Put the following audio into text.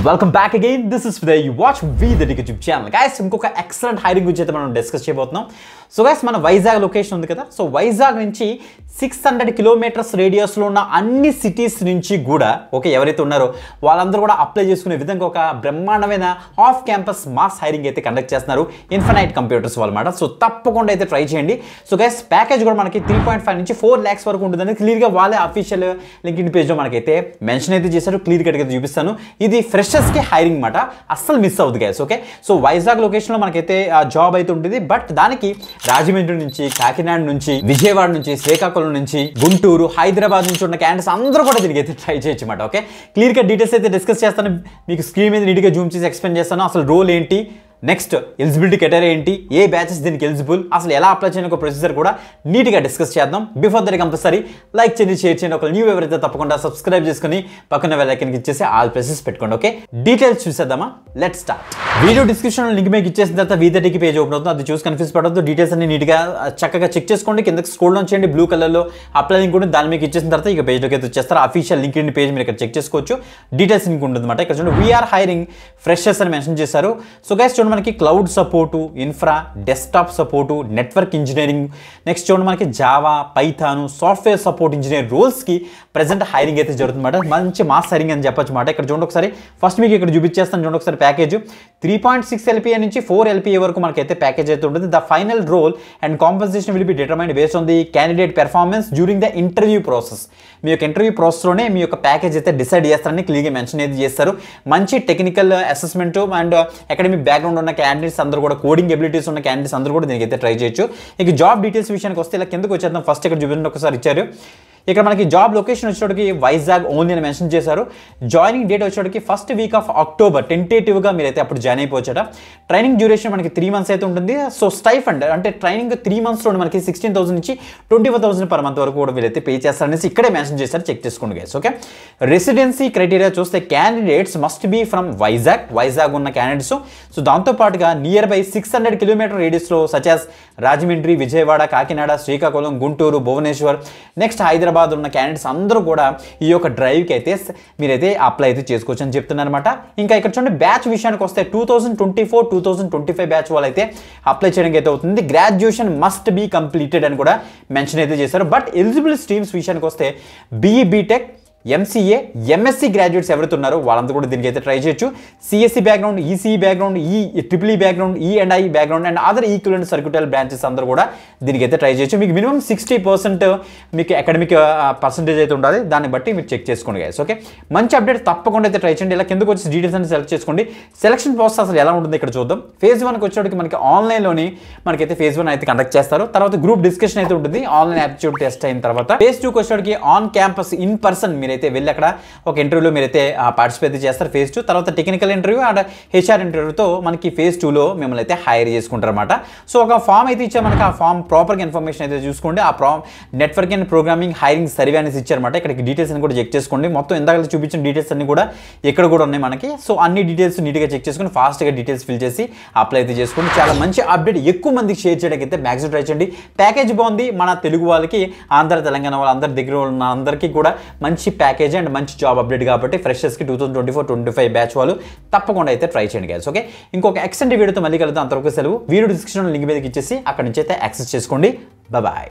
Welcome back again. This is Vidya. You watch the YouTube channel. Guys, ఇంకొక excellent hiring గురించి అయితే మనం discuss చేయబోతున్నాం. సో గైస్ మన వైజాగ్ లొకేషన్ ఉంది కదా. సో వైజాగ్ నుంచి 600 కిలోమీటర్స్ రేడియస్లో ఉన్న అన్ని సిటీస్ నుంచి కూడా ఓకే ఎవరైతే ఉన్నారో వాళ్ళందరూ కూడా అప్లై చేసుకునే విధంగా ఒక బ్రహ్మాండమైన ఆఫ్ క్యాంపస్ మాస్ హైరింగ్ అయితే కండక్ట్ చేస్తున్నారు ఇన్ఫినైట్ కంప్యూటర్స్ వాళ్ళమాట. సో తప్పకుండా అయితే ట్రై చేయండి. సో గైస్ ప్యాకేజ్ కూడా మనకి 3.5 నుంచి 4 lakhs వరకు ఉంటుందని క్లియర్గా వాళ్ళే అఫీషియల్ లింక్డ్ఇన్ పేజ్లో మనకైతే మెన్షన్ అయితే చేశారు. క్లియర్ కట్గా చూపిస్తాను. ఇది ఫ్రెషర్స్కి హైరింగ్ మాట, అస్సలు మిస్ అవుతుంది గైస్. ఓకే సో వైజాగ్ లొకేషన్లో మనకైతే జాబ్ అయితే ఉంటుంది. బట్ దానికి రాజమండ్రి నుంచి, కాకినాడ నుంచి, విజయవాడ నుంచి, శ్రీకాకుళం నుంచి, గుంటూరు, హైదరాబాద్ నుంచి ఉన్న క్యాండిడేట్స్ అందరూ కూడా దీనికి అయితే ట్రై చేయొచ్చు అన్నమాట. ఓకే క్లియర్ గా డీటెయిల్స్ అయితే డిస్కస్ చేస్తాను. మీకు స్క్రీన్ మీద నీట్గా జూమ్ చేసి ఎక్స్ప్లెయిన్ చేస్తాను. అసలు రోల్ ఏంటి, నెక్స్ట్ ఎలిజిబిలిటీ క్రైటీరియా ఏంటి, ఏ బ్యాచెస్ దీనికి ఎలిజిబుల్, అసలు ఎలా అప్లై చేయని ఒక ప్రొసీజర్ కూడా నీట్గా డిస్కస్ చేద్దాం. బిఫోర్ దట్ కంపల్సరీ లైక్ చేయండి, షేర్ చేయండి. ఒక న్యూ ఎవరైతే తప్పకుండా సబ్స్క్రైబ్ చేసుకుని పక్కన బెల్ ఐకాన్ ఇచ్చేసి ఆల్ ప్రెసెస్ పెట్టుకోండి. ఓకే డీటెయిల్స్ చూసేద్దామా, let's start. Video description link మీకు ఇచ్చేసిన తర్వాత V30 పేజ్ ఓపెన్ అవుతుంది. అది చూసి కన్ఫ్యూజ్ పడద్దు. డీటెయిల్స్ అన్ని నీట్గా చక్కగా చెక్ చేసుకోండి. కిందకి స్క్రోల్ డౌన్ చేయండి, బ్లూ కలర్లో అప్లై లింక్ ఉంటుంది. దాన్ని మీకు ఇచ్చేసిన తర్వాత ఇక పేజ్లోకి అయితే వచ్చేస్తారు. అఫీషియల్ లింక్డ్ఇన్ పేజ్ మీరు ఇక్కడ చెక్ చేసుకోవచ్చు. డీటెయిల్స్ లింక్ ఉంటుంది అనమాట. ఇక్కడ చూడండి వీఆర్ హైరింగ్ ఫ్రెషర్స్ అని మెన్షన్ చేశారు. సో గైస్ చూడండి మనకి cloud support, infra, desktop support, network engineering, next చూడండి మనకి Java, Python, software support engineer రోల్స్కి ప్రెజెంట్ హైరింగ్ అయితే జరుగుతుందన్నమాట. మంచి మాస్ హైరింగ్ అని చెప్పొచ్చు మాట. ఇక్కడ చూడండి ఒకసారి ఫస్ట్ మీకు ఇక్కడ చూపించేస్తాను. చూడండి ఒకసారి ప్యాకేజ్ 3.6 LPA నుంచి 4 LPA వరకు మనకైతే ప్యాకేజ్ అయితే ఉంటుంది. The final role and compensation will be determined based on the candidate performance during the interview process. మీ యొక్క ఇంటర్వ్యూ ప్రాసెస్లోనే మీ యొక్క ప్యాకేజ్ అయితే డిసైడ్ చేస్తారని క్లియర్గా మెన్షన్ అయితే చేస్తారు. మంచి technical assessment and academic background ఉన్న క్యాండిడేట్స్ అందరూ కూడా, కోడింగ్ ఎబిలిటీస్ ఉన్న క్యాండిడేట్స్ అందరూ కూడా దీనికి అయితే ట్రై చేయొచ్చు. ఇక జాబ్ డీటెయిల్స్ విషయానికి వస్తే ఇలా కిందకు వచ్చేద్దాం. ఫస్ట్ ఇక్కడ చూపించండి ఒకసారి ఇచ్చారు. ఇక్కడ మనకి జాబ్ లొకేషన్ వచ్చేటికి వైజాగ్ ఓన్లీ అని మెన్షన్ చేశారు. జాయినింగ్ డేట్ వచ్చేటికి ఫస్ట్ వీక్ ఆఫ్ అక్టోబర్ టెంటేటివ్గా మీరైతే అప్పుడు జాయిన్ అయిపోవచ్చట. ట్రైనింగ్ డ్యూరేషన్ మనకి 3 months అయితే ఉంటుంది. సో స్టైఫండ్ అంటే ట్రైనింగ్ 3 monthsలో మనకి 16,000 నుంచి 25,000 per month వరకు కూడా వీరైతే పే చేస్తారనేసి ఇక్కడే మెన్షన్ చేశారు. చెక్ చేసుకోండి గైస్. ఓకే రెసిడెన్సీ క్రైటీరియా చూస్తే candidates must be from Vizag ఉన్న క్యాండిడేట్స్. సో దాంతోపాటుగా నియర్ బై 600 కిలోమీటర్ రేడియస్లో such as Rajahmundry, Vijayawada, Kakinada, Srikakulam, Guntur, Bhubaneswar, next Hyderabad ఉన్న క్యాండిడేట్స్ అందరూ కూడా ఈ యొక్క డ్రైవ్కి అయితే మీరైతే అప్లై అయితే చేసుకోవచ్చు అని చెప్తున్నారు అనమాట. ఇంకా ఇక్కడ చూడండి బ్యాచ్ విషయానికి వస్తే 2024-2025 బ్యాచ్ వాళ్ళు అయితే అప్లై చేయడానికి అయితే అవుతుంది. గ్రాడ్యుయేషన్ మస్ట్ బీ కంప్లీటెడ్ అని కూడా మెన్షన్ అయితే చేశారు. బట్ ఎలిజిబుల్ స్ట్రీమ్స్ విషయానికి వస్తే BE BTech, MCA, MSc graduates ఎవరైతే ఉన్నారో వాళ్ళంతా కూడా దీనికి అయితే ట్రై చేయొచ్చు. CSE background, ECE background, EEE background, E&I background and other equivalent circuital branches అందరూ కూడా దీనికి అయితే ట్రై చేయొచ్చు. మీకు మినిమం 60% మీకు అకాడమిక్ పర్సంటేజ్ అయితే ఉండాలి. దాన్ని బట్టి మీరు చెక్ చేసుకోండి గైస్. ఓకే మంచి అప్డేట్ తప్పకుండా అయితే ట్రై చేయండి. ఇలా కిందకు వచ్చి డీటెయిల్స్ అని సెలెక్ట్ చేసుకోండి. సెలక్షన్ ప్రాసెస్ అసలు ఎలా ఉంటుంది ఇక్కడ చూద్దాం. phase 1కి వచ్చేటికి మనకి ఆన్లైన్లోని మనకైతే phase 1 అయితే కండక్ట్ చేస్తారు. తర్వాత గ్రూప్ డిస్కషన్ అయితే ఉంటుంది ఆన్లైన్ యాప్టిట్యూడ్ టెస్ట్ అయిన తర్వాత. phase 2కి వచ్చేటికి ఆన్ క్యాంపస్ ఇన్ పర్సన్ మీరైతే వెళ్ళి అక్కడ ఒక ఇంటర్వ్యూలో మీరైతే పార్టిసిపేట్ చేస్తారు. phase 2 తర్వాత టెక్నికల్ ఇంటర్వ్యూ అండ్ HR ఇంటర్వ్యూతో మనకి phase 2లో మిమ్మల్ని అయితే హైర్ చేసుకుంటారు అనమాట. సో ఒక ఫామ్ అయితే ఇచ్చారు మనకి. ఆ ఫామ్ ప్రాపర్గా ఇన్ఫర్మేషన్ అయితే చూసుకోండి. ఆ network and programming hiring survey అనేసి ఇచ్చారన్నమాట. ఇక్కడికి డీటెయిల్స్ అని కూడా చెక్ చేసుకోండి. మొత్తం ఇందాక చూపించిన డీటెయిల్స్ అన్ని కూడా ఇక్కడ కూడా ఉన్నాయి మనకి. సో అన్ని డీటెయిల్స్ నీట్గా చెక్ చేసుకుని ఫాస్ట్గా డీటెయిల్స్ ఫిల్ చేసి అప్లై అయితే చేసుకోండి. చాలా మంచి అప్డేట్, ఎక్కువ మందికి షేర్ చేయడానికి అయితే మ్యాక్సిమం ట్రై చేయండి. ప్యాకేజ్ బాగుంది. మన తెలుగు వాళ్ళకి, ఆంధ్ర తెలంగాణ వాళ్ళందరి దగ్గర ఉన్న అందరికీ కూడా మంచి ప్యాకేజ్ అండ్ మంచి జాబ్ అప్డేట్ కాబట్టి ఫ్రెషర్స్కి 2024-25 బ్యాచ్ వాళ్ళు తప్పకుండా అయితే ట్రై చేయండి గైస్. ఓకే ఇంకొక ఎక్సెంట్ వీడియోతో మళ్ళీ కలుద్దాం. అంతవరకు సెలవు. వీడియో డిస్క్రిప్షన్ లింక్ మీదకి ఇచ్చేసి అక్కడ నుంచి అయితే యాక్సెస్ చేసుకోండి. బాయ్.